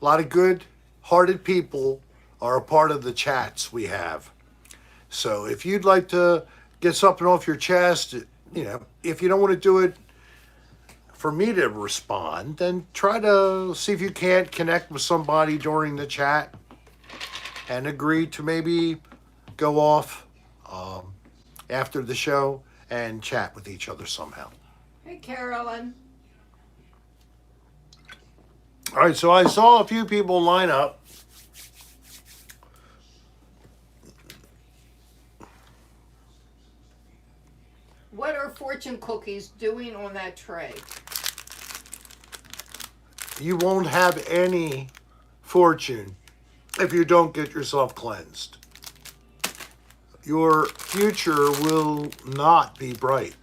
A lot of good-hearted people are a part of the chats we have. So if you'd like to get something off your chest, if you don't want to do it for me to respond, then try to see if you can't connect with somebody during the chat and agree to maybe go off after the show and chat with each other somehow. Hey, Carolyn. All right, so I saw a few people line up. What are fortune cookies doing on that tray? You won't have any fortune if you don't get yourself cleansed. Your future will not be bright.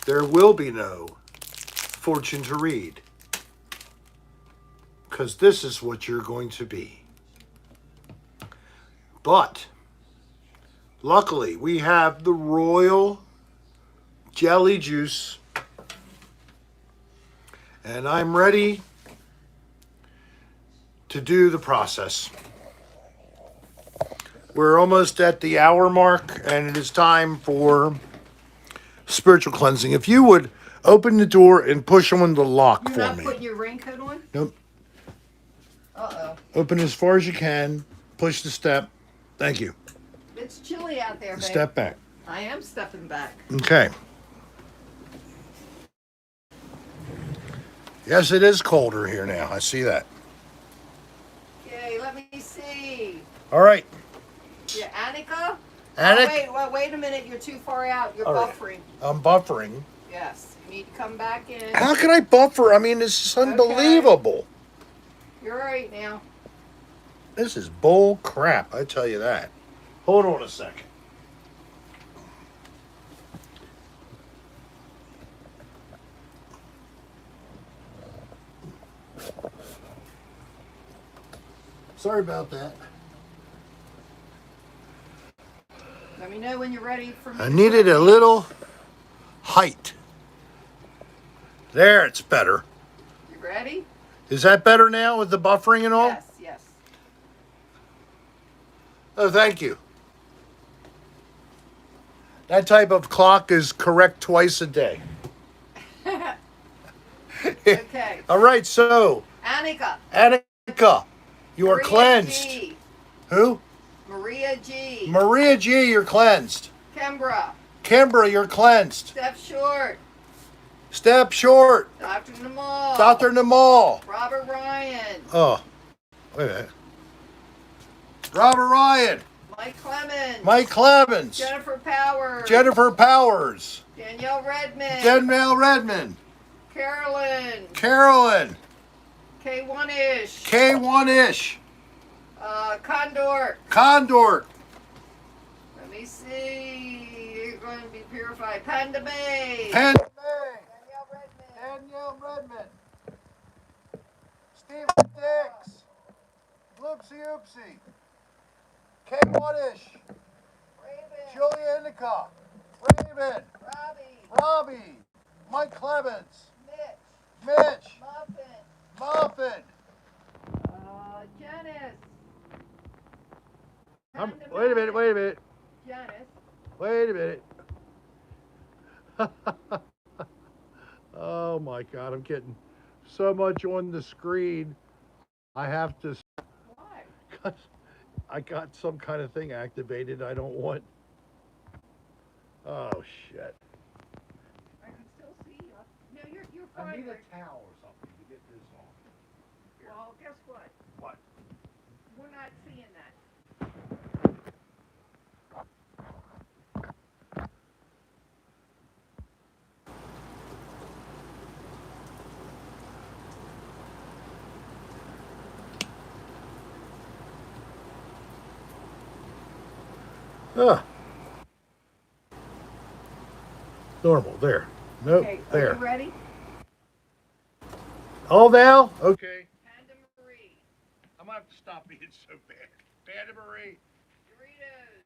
There will be no fortune to read, because this is what you're going to be. But luckily, we have the royal jelly juice, and I'm ready to do the process. We're almost at the hour mark, and it is time for spiritual cleansing. If you would open the door and push on the lock You're for not me. putting your raincoat on? Nope. Uh-oh. Open as far as you can. Push the step. Thank you. It's chilly out there, babe. Step back. I am stepping back. Okay. Yes, it is colder here now. I see that. Okay, let me see. All right. Yeah, Annika? Annika, Oh, wait a minute. You're too far out. You're All right. buffering. I'm buffering. Yes. You need to come back in. How can I buffer? I mean, this is unbelievable. You're all right now. This is bull crap, I tell you that. Hold on a second. Sorry about that. Let me know when you're ready for me. I needed a little height. There, it's better. You ready? Is that better now with the buffering and all? Yes, yes. Oh, thank you. That type of clock is correct twice a day. Okay. All right, so, Annika. Annika, you are Maria cleansed. G. Who? Maria G. Maria G, you're cleansed. Kimbra. Kimbra, you're cleansed. Steph Short. Step Short. Dr. Namal. Dr. Namal. Robert Ryan. Oh, wait a minute. Robert Ryan. Mike Clemens. Mike Clemens. Jennifer Powers. Jennifer Powers. Danielle Redmond. Danielle Redmond. Carolyn. Carolyn. K1ish. K1ish. Condor. Condor. Let me see. You're going to be purified. Panda May. Panda May. Danielle Redmond. Danielle Redmond. Stephen Dix. Bloopsy Oopsie. K1ish. Raven. Julia Indica. Raven. Robbie. Mike Clemens. Mitch. Muffin. Janice. Wait a minute. Janice. Wait a minute. Oh my God, I'm getting so much on the screen. I have to. Why? 'Cause I got some kind of thing activated I don't want. Oh shit. I can still see you. No, you're fine. I need Rick. a towel or something to get this off. Here. Well, guess what? What? We're not seeing that. Ah. Normal, there. Nope, Okay, there. are you ready? All now? Okay. Panda Marie. I'm gonna have to stop being so bad. Panda Marie. Doritos.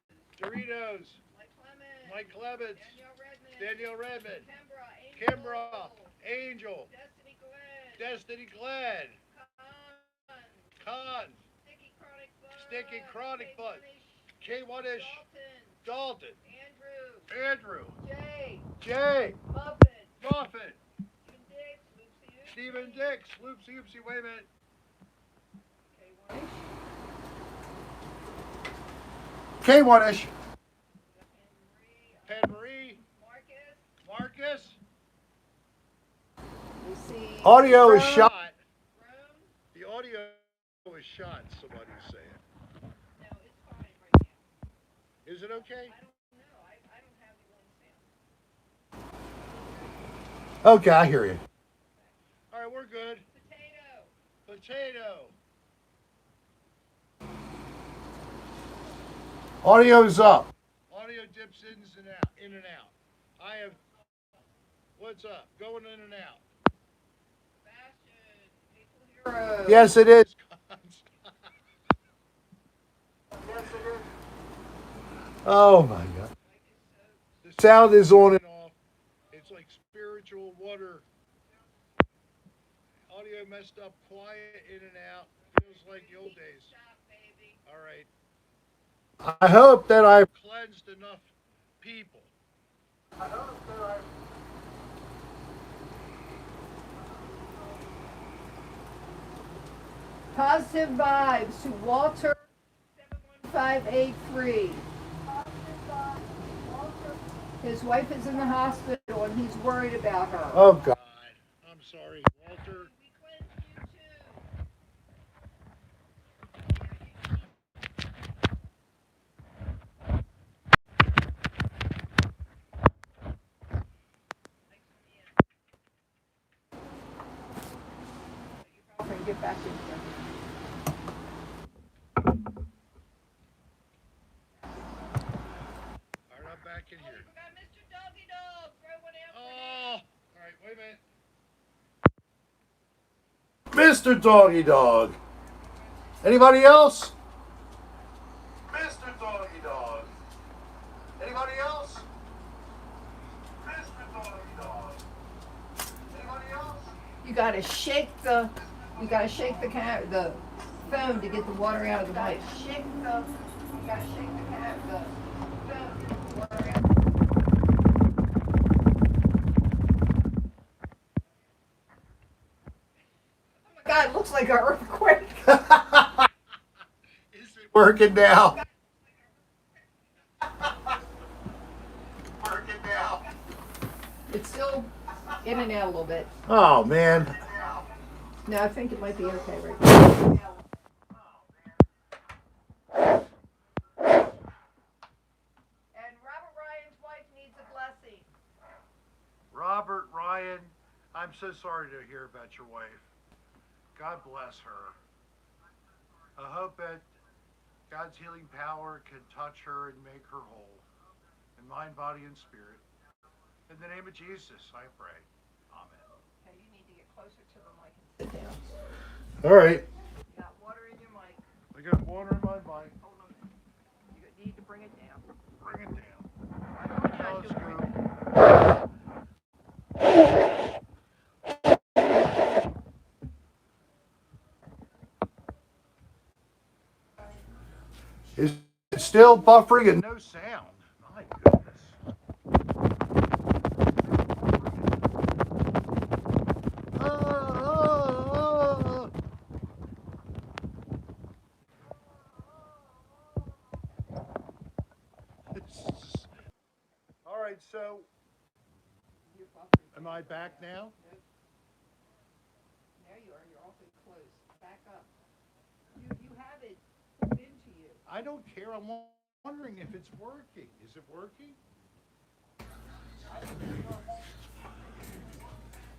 Doritos. Mike Clemens. Mike Clemens. Danielle Redmond. Danielle Redmond. Kimbra. Angel. Destiny Glenn. Destiny Glenn. Con. Sticky Chronic Bud. K1ish. Dalton. Andrew. Jay. Muffin. Stephen Dix. Loopsy Oopsie. Wait a minute. K1ish. Pan Marie. Marcus. We see Audio is Rome. shot. The audio is shot, somebody's saying. No, it's fine right now. Is it okay? I don't know. I don't have you on sound. Okay, I hear you. All right, we're good. Potato. Audio's up. Audio dips in and out. I have. What's up? Going in and out. Hero. Yes, it is. Oh my God. The sound is on and off. It's like spiritual water. Audio messed up, quiet in and out. Feels like the old days. All right. I hope that I've cleansed enough people. Positive vibes to Walter 71583. His wife is in the hospital and he's worried about her. Oh God. I'm sorry, Walter. And get back in here. All right, I'm back in here. We got Mr. Doggy Dog. Throw one out Oh, all right, wait a minute. Mr. Doggy Dog. Anybody else? Mr. Doggy Dog. Anybody else? Mr. Doggy Dog. Anybody else? You gotta shake the the phone to get the water out of the mic. You gotta shake the phone to get the water out. Oh my God, it looks like an earthquake. Is it working now? Working now. It's still in and out a little bit. Oh man. No, I think it might be okay right now. Robert, Ryan, I'm so sorry to hear about your wife. God bless her. I hope that God's healing power can touch her and make her whole in mind, body, and spirit. In the name of Jesus, I pray. Amen. Okay, you need to get closer to the mic and sit down. All right. You got water in your mic. I got water in my mic. Hold on a minute. You need to bring it down. Bring it down. I don't want you to Let's bring go. it down. Is it still buffering and no sound? My goodness. Ah. All right, so You're buffering. am I back now? Nope. There you are. You're awfully close. Back up. You have it pulled into you. I don't care. I'm wondering if it's working. Is it working?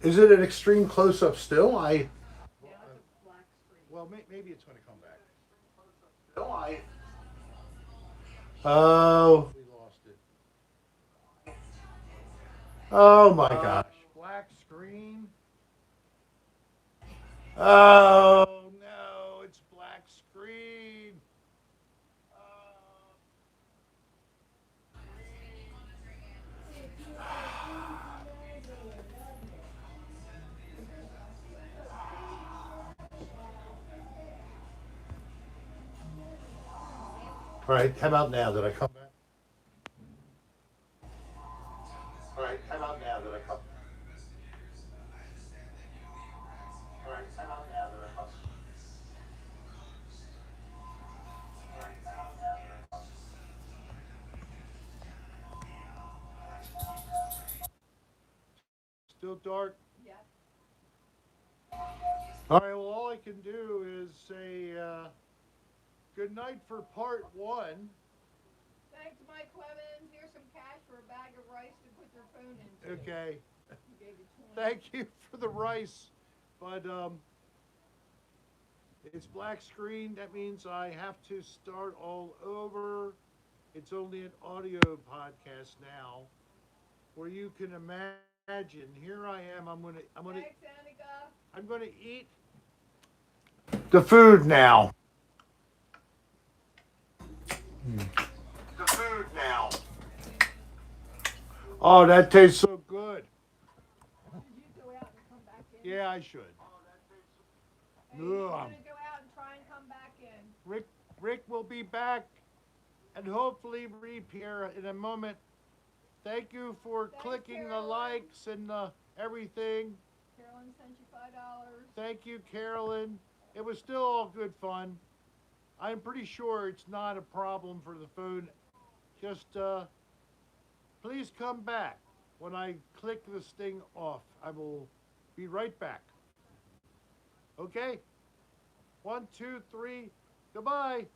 Is it an extreme close-up still? Now it's a black screen. Well, maybe it's going to come back. Still, oh, we lost it. Oh my gosh. Black screen. Oh no, it's black screen. All right, how about now? Did I come back? All right, how about now? Did I come? All right, how about now? Did I come? Still dark. Yep. All right, well, all I can do is say good night for part one. Thanks, Mike Clemens. Here's some cash for a bag of rice to put your phone into. Okay. You gave you 20. Thank you for the rice. But it's black screen. That means I have to start all over. It's only an audio podcast now, where you can imagine. Here I am. Thanks, Annika. I'm gonna eat the food now. The food now. Oh, that tastes so good. Did you go out and come back in? Yeah, I should. Hey, you're going to go out and try and come back in. Rick will be back and hopefully reappear in a moment. Thank you for Thanks, clicking the Carolyn. likes and everything. Carolyn sent you $5. Thank you, Carolyn. It was still all good fun. I'm pretty sure it's not a problem for the phone. Just please come back when I click this thing off. I will be right back. Okay? 1, 2, 3. Goodbye.